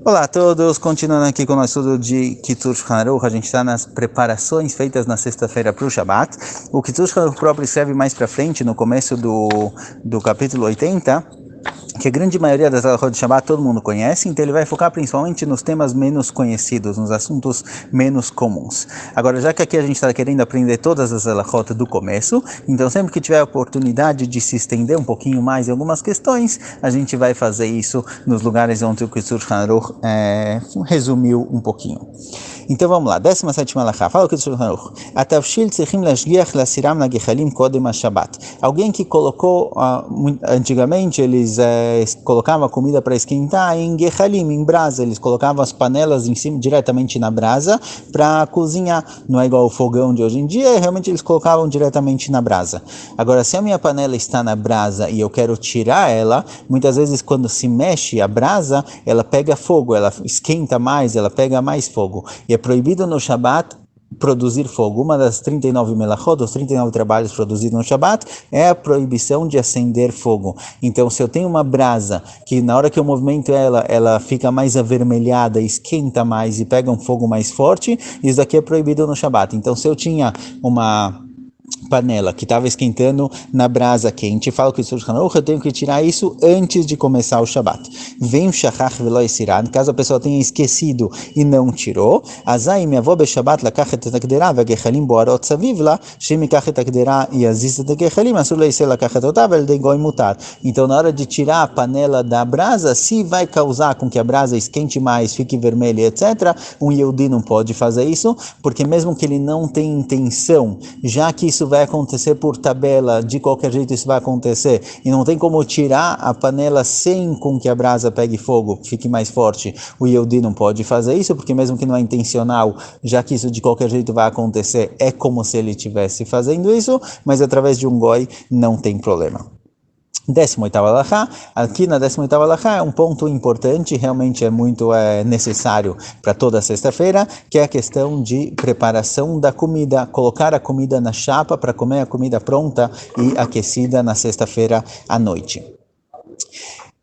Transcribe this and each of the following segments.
Olá a todos, continuando aqui com o nosso estudo de Kitzur Shulchan Aruch, a gente está nas preparações feitas na sexta-feira para o Shabbat. O Kitzur Shulchan Aruch próprio escreve mais para frente, no começo do capítulo 80, que a grande maioria das halachot de Shabbat todo mundo conhece, então ele vai focar principalmente nos temas menos conhecidos, nos assuntos menos comuns. Agora, já que aqui a gente está querendo aprender todas as halachot do começo, então sempre que tiver a oportunidade de se estender um pouquinho mais em algumas questões, a gente vai fazer isso nos lugares onde o Kitzur Shulchan Aruch resumiu um pouquinho. Então vamos lá, 17ª halachá, fala o Kitzur Shulchan Aruch. Atavshil tzrichim lashgiach lasiram nagechalim kodem ha-Shabbat. Alguém que colocou, antigamente eles colocavam a comida para esquentar em gechalim, em brasa, eles colocavam as panelas em cima, diretamente na brasa, para cozinhar. Não é igual o fogão de hoje em dia, realmente eles colocavam diretamente na brasa. Agora, se a minha panela está na brasa e eu quero tirar ela, muitas vezes quando se mexe a brasa, ela pega fogo, ela esquenta mais, ela pega mais fogo. E é proibido no Shabbat produzir fogo. Uma das 39 melachot, os 39 trabalhos produzidos no Shabbat, é a proibição de acender fogo. Então, se eu tenho uma brasa que na hora que eu movimento ela fica mais avermelhada, esquenta mais e pega um fogo mais forte, isso daqui é proibido no Shabbat. Então, se eu tinha uma panela que estava esquentando na brasa quente, fala que eu tenho que tirar isso antes de começar o Shabbat. Vem o shachach velo esirad, caso a pessoa tenha esquecido e não tirou, azai minha avó beShabbat lakachet et hakdera vegechalim boarot saviv la, shemikachet hakdera e azizet hagechalim, asur leisel lakachet otav el de goi mutar. Então, na hora de tirar a panela da brasa, se vai causar com que a brasa esquente mais, fique vermelha, etc., um Yehudi não pode fazer isso, porque mesmo que ele não tenha intenção, já que isso vai acontecer por tabela, de qualquer jeito isso vai acontecer, e não tem como tirar a panela sem com que a brasa pegue fogo, fique mais forte, o Yehudi não pode fazer isso, porque mesmo que não é intencional, já que isso de qualquer jeito vai acontecer, é como se ele estivesse fazendo isso, mas através de um goi não tem problema. 18ª halachá, aqui na 18ª halachá é um ponto importante, realmente é muito necessário para toda sexta-feira, que é a questão de preparação da comida, colocar a comida na chapa para comer a comida pronta e aquecida na sexta-feira à noite.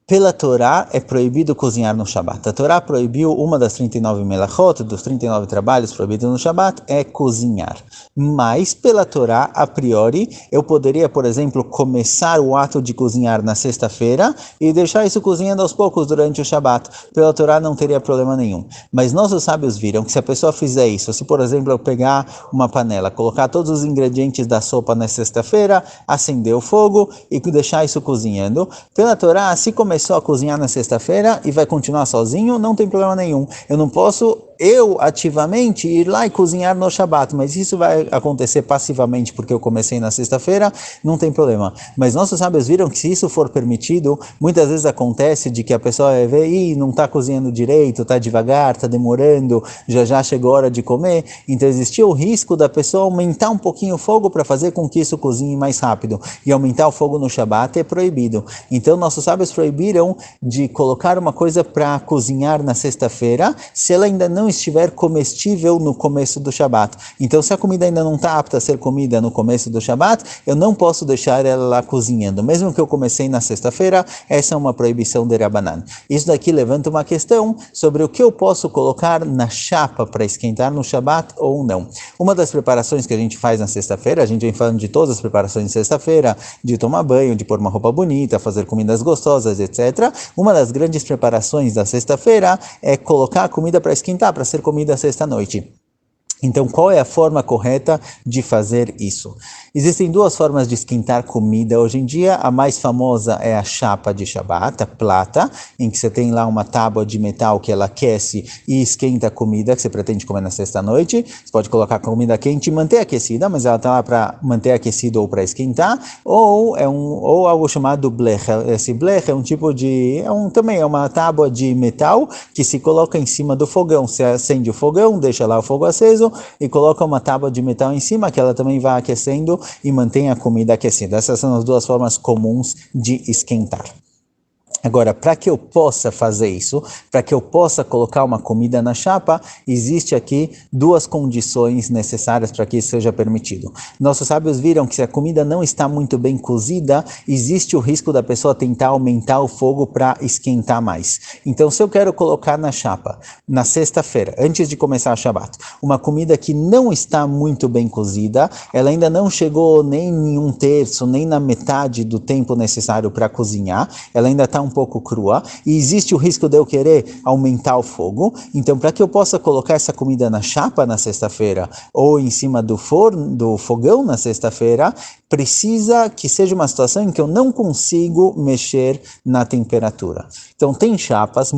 Pela Torá é proibido cozinhar no Shabbat. A Torá proibiu uma das 39 melachot, dos 39 trabalhos proibidos no Shabbat, é cozinhar. Mas, pela Torá, a priori, eu poderia, por exemplo, começar o ato de cozinhar na sexta-feira e deixar isso cozinhando aos poucos durante o Shabbat. Pela Torá não teria problema nenhum. Mas nossos sábios viram que se a pessoa fizer isso, se por exemplo eu pegar uma panela, colocar todos os ingredientes da sopa na sexta-feira, acender o fogo e deixar isso cozinhando, pela Torá, se começar a cozinhar na sexta-feira e vai continuar sozinho, não tem problema nenhum. Eu não posso ativamente ir lá e cozinhar no Shabbat, mas isso vai acontecer passivamente porque eu comecei na sexta-feira, não tem problema. Mas nossos sábios viram que se isso for permitido, muitas vezes acontece de que a pessoa vai ver, não está cozinhando direito, está devagar, está demorando, já chegou a hora de comer, então existia o risco da pessoa aumentar um pouquinho o fogo para fazer com que isso cozinhe mais rápido, e aumentar o fogo no Shabbat é proibido. Então nossos sábios proibiram de colocar uma coisa para cozinhar na sexta-feira, se ela ainda não estiver comestível no começo do Shabbat. Então, se a comida ainda não está apta a ser comida no começo do Shabbat, eu não posso deixar ela lá cozinhando. Mesmo que eu comecei na sexta-feira, essa é uma proibição de Rabanan. Isso daqui levanta uma questão sobre o que eu posso colocar na chapa para esquentar no Shabbat ou não. Uma das preparações que a gente faz na sexta-feira, a gente vem falando de todas as preparações de sexta-feira, de tomar banho, de pôr uma roupa bonita, fazer comidas gostosas, etc. Uma das grandes preparações da sexta-feira é colocar a comida para esquentar, para ser comida sexta-noite. Então, qual é a forma correta de fazer isso? Existem duas formas de esquentar comida hoje em dia. A mais famosa é a chapa de Shabbat, a plata, em que você tem lá uma tábua de metal que ela aquece e esquenta a comida que você pretende comer na sexta-noite. Você pode colocar a comida quente e manter aquecida, mas ela está lá para manter aquecido ou para esquentar. Ou algo chamado blech. Esse blech é um tipo de... também é uma tábua de metal que se coloca em cima do fogão. Você acende o fogão, deixa lá o fogo aceso e coloca uma tábua de metal em cima que ela também vai aquecendo e mantém a comida aquecida. Essas são as duas formas comuns de esquentar. Agora, para que eu possa fazer isso, para que eu possa colocar uma comida na chapa, existe aqui duas condições necessárias para que isso seja permitido. Nossos sábios viram que se a comida não está muito bem cozida, existe o risco da pessoa tentar aumentar o fogo para esquentar mais. Então, se eu quero colocar na chapa, na sexta-feira, antes de começar a Shabat, uma comida que não está muito bem cozida, ela ainda não chegou nem em um terço, nem na metade do tempo necessário para cozinhar, ela ainda está um pouco crua, e existe o risco de eu querer aumentar o fogo. Então, para que eu possa colocar essa comida na chapa na sexta-feira, ou em cima do forno, do fogão na sexta-feira, precisa que seja uma situação em que eu não consigo mexer na temperatura. Então, tem chapas,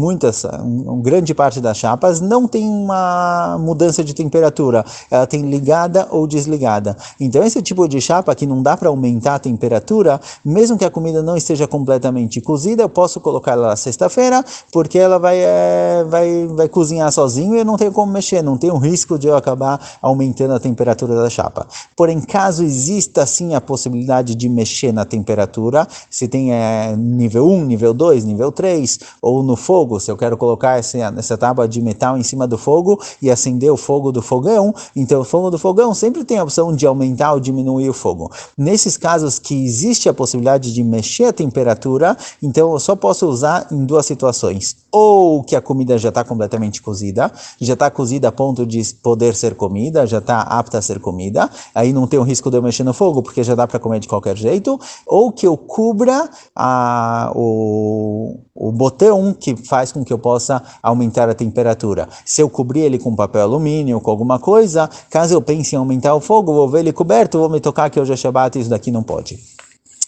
grande parte das chapas não tem uma mudança de temperatura, ela tem ligada ou desligada. Então, esse tipo de chapa que não dá para aumentar a temperatura, mesmo que a comida não esteja completamente cozida, eu posso colocar ela na sexta-feira, porque ela vai cozinhar sozinho e eu não tenho como mexer, não tenho risco de eu acabar aumentando a temperatura da chapa. Porém, caso exista sim a possibilidade de mexer na temperatura, se tem nível 1, nível 2, nível 3, ou no fogo, se eu quero colocar essa tábua de metal em cima do fogo e acender o fogo do fogão, então o fogo do fogão sempre tem a opção de aumentar ou diminuir o fogo. Nesses casos que existe a possibilidade de mexer a temperatura, então eu só posso usar em duas situações. Ou que a comida já está completamente cozida, já está cozida a ponto de poder ser comida, já está apta a ser comida, aí não tem o risco de eu mexer no fogo, porque já dá para comer de qualquer jeito, ou que eu cubra o botão que faz com que eu possa aumentar a temperatura. Se eu cobrir ele com papel alumínio, com alguma coisa, caso eu pense em aumentar o fogo, vou ver ele coberto, vou me tocar que hoje é Shabbat e isso daqui não pode.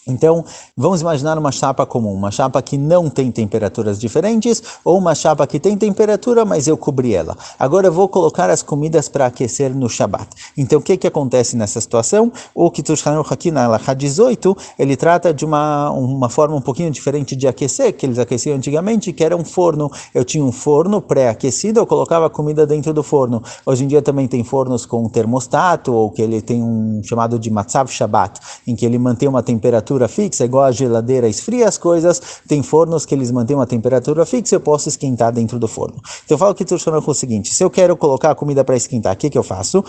Então, vamos imaginar uma chapa comum, uma chapa que não tem temperaturas diferentes, ou uma chapa que tem temperatura, mas eu cobri ela. Agora eu vou colocar as comidas para aquecer no Shabat. Então, o que acontece nessa situação? O Kitush Hanuch aqui na Halakha 18, ele trata de uma forma um pouquinho diferente de aquecer, que eles aqueciam antigamente, que era um forno. Eu tinha um forno pré-aquecido, eu colocava a comida dentro do forno. Hoje em dia também tem fornos com termostato, ou que ele tem um chamado de Matzav Shabbat, em que ele mantém uma temperatura fixa, igual a geladeira esfria as coisas, tem fornos que eles mantêm uma temperatura fixa, eu posso esquentar dentro do forno. Então eu falo que estou falando com o seguinte, se eu quero colocar a comida para esquentar, o que eu faço?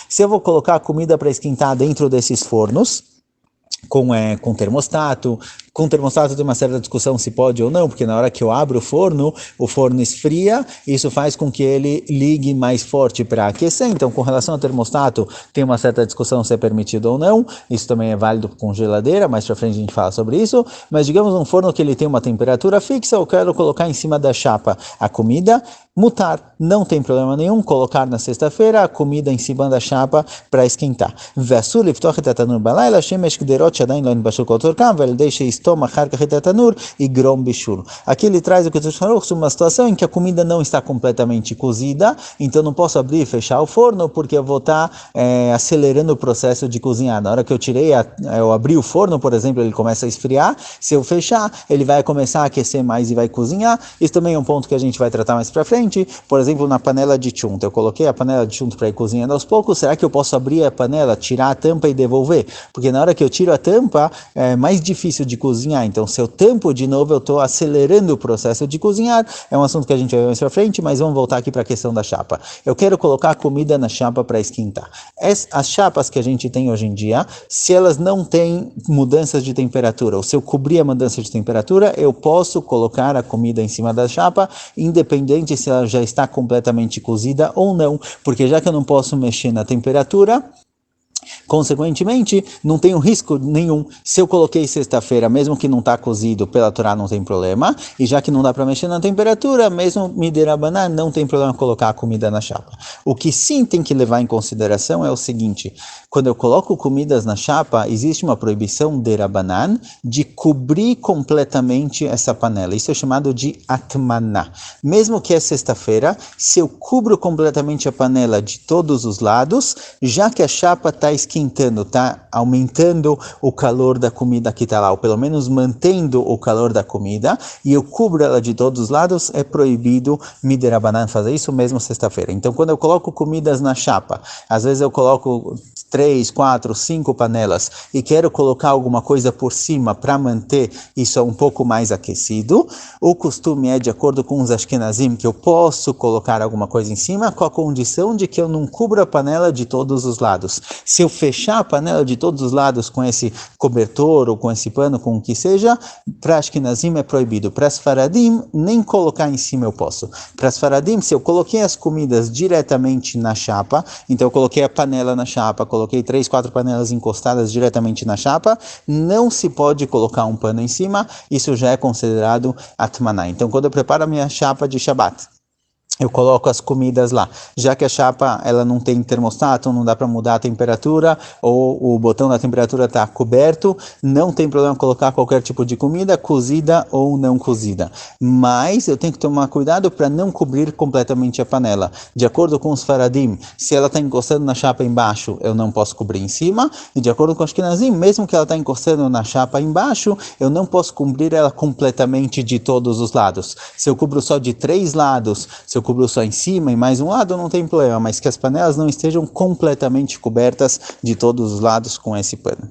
Se eu vou colocar a comida para esquentar dentro desses fornos, com termostato tem uma certa discussão se pode ou não, porque na hora que eu abro o forno esfria, isso faz com que ele ligue mais forte para aquecer. Então, com relação ao termostato, tem uma certa discussão se é permitido ou não. Isso também é válido com geladeira, mais pra frente a gente fala sobre isso. Mas digamos um forno que ele tem uma temperatura fixa, eu quero colocar em cima da chapa a comida, mutar, não tem problema nenhum, colocar na sexta-feira a comida em cima da chapa para esquentar. Aqui ele traz o que uma situação em que a comida não está completamente cozida, então não posso abrir e fechar o forno, porque eu vou estar acelerando o processo de cozinhar. Na hora que eu abri o forno, por exemplo, ele começa a esfriar, se eu fechar, ele vai começar a aquecer mais e vai cozinhar. Isso também é um ponto que a gente vai tratar mais para frente. Por exemplo, na panela de chunta, eu coloquei a panela de chunta para ir cozinhando aos poucos, será que eu posso abrir a panela, tirar a tampa e devolver? Porque na hora que eu tiro a tampa, é mais difícil de cozinhar, então se eu tampo de novo, eu estou acelerando o processo de cozinhar. É um assunto que a gente vai ver mais para frente, mas vamos voltar aqui para a questão da chapa. Eu quero colocar a comida na chapa para esquentar. As chapas que a gente tem hoje em dia, se elas não têm mudanças de temperatura, ou se eu cobrir a mudança de temperatura, eu posso colocar a comida em cima da chapa, independente se ela já está completamente cozida ou não, porque já que eu não posso mexer na temperatura, consequentemente, não tenho risco nenhum. Se eu coloquei sexta-feira, mesmo que não está cozido, pela Torá não tem problema, e já que não dá para mexer na temperatura, mesmo midirabanan, não tem problema colocar a comida na chapa. O que sim tem que levar em consideração é o seguinte, quando eu coloco comidas na chapa, existe uma proibição derabanan de cobrir completamente essa panela. Isso é chamado de atmaná. Mesmo que é sexta-feira, se eu cubro completamente a panela de todos os lados, já que a chapa está esquentada, esquentando, está aumentando o calor da comida que está lá, ou pelo menos mantendo o calor da comida, e eu cubro ela de todos os lados, é proibido midirabanan fazer isso mesmo sexta-feira. Então, quando eu coloco comidas na chapa, às vezes eu coloco 3, 4, 5 panelas e quero colocar alguma coisa por cima para manter isso um pouco mais aquecido, o costume é, de acordo com os Ashkenazim, que eu posso colocar alguma coisa em cima com a condição de que eu não cubra a panela de todos os lados. Se eu fechar a panela de todos os lados com esse cobertor ou com esse pano, com o que seja, para Ashkenazim é proibido. Para as Faradim, nem colocar em cima eu posso. Para as Faradim, se eu coloquei as comidas diretamente na chapa, então eu coloquei a panela na chapa, coloquei 3, 4 panelas encostadas diretamente na chapa, não se pode colocar um pano em cima, isso já é considerado atmaná. Então, quando eu preparo a minha chapa de Shabat, eu coloco as comidas lá. Já que a chapa ela não tem termostato, não dá para mudar a temperatura, ou o botão da temperatura está coberto, não tem problema colocar qualquer tipo de comida, cozida ou não cozida. Mas eu tenho que tomar cuidado para não cobrir completamente a panela. De acordo com os Faradim, se ela está encostando na chapa embaixo, eu não posso cobrir em cima. E de acordo com os Ashkenazim, mesmo que ela está encostando na chapa embaixo, eu não posso cobrir ela completamente de todos os lados. Se eu cubro só de 3 lados, se eu cubro só em cima e mais um lado, não tem problema, mas que as panelas não estejam completamente cobertas de todos os lados com esse pano.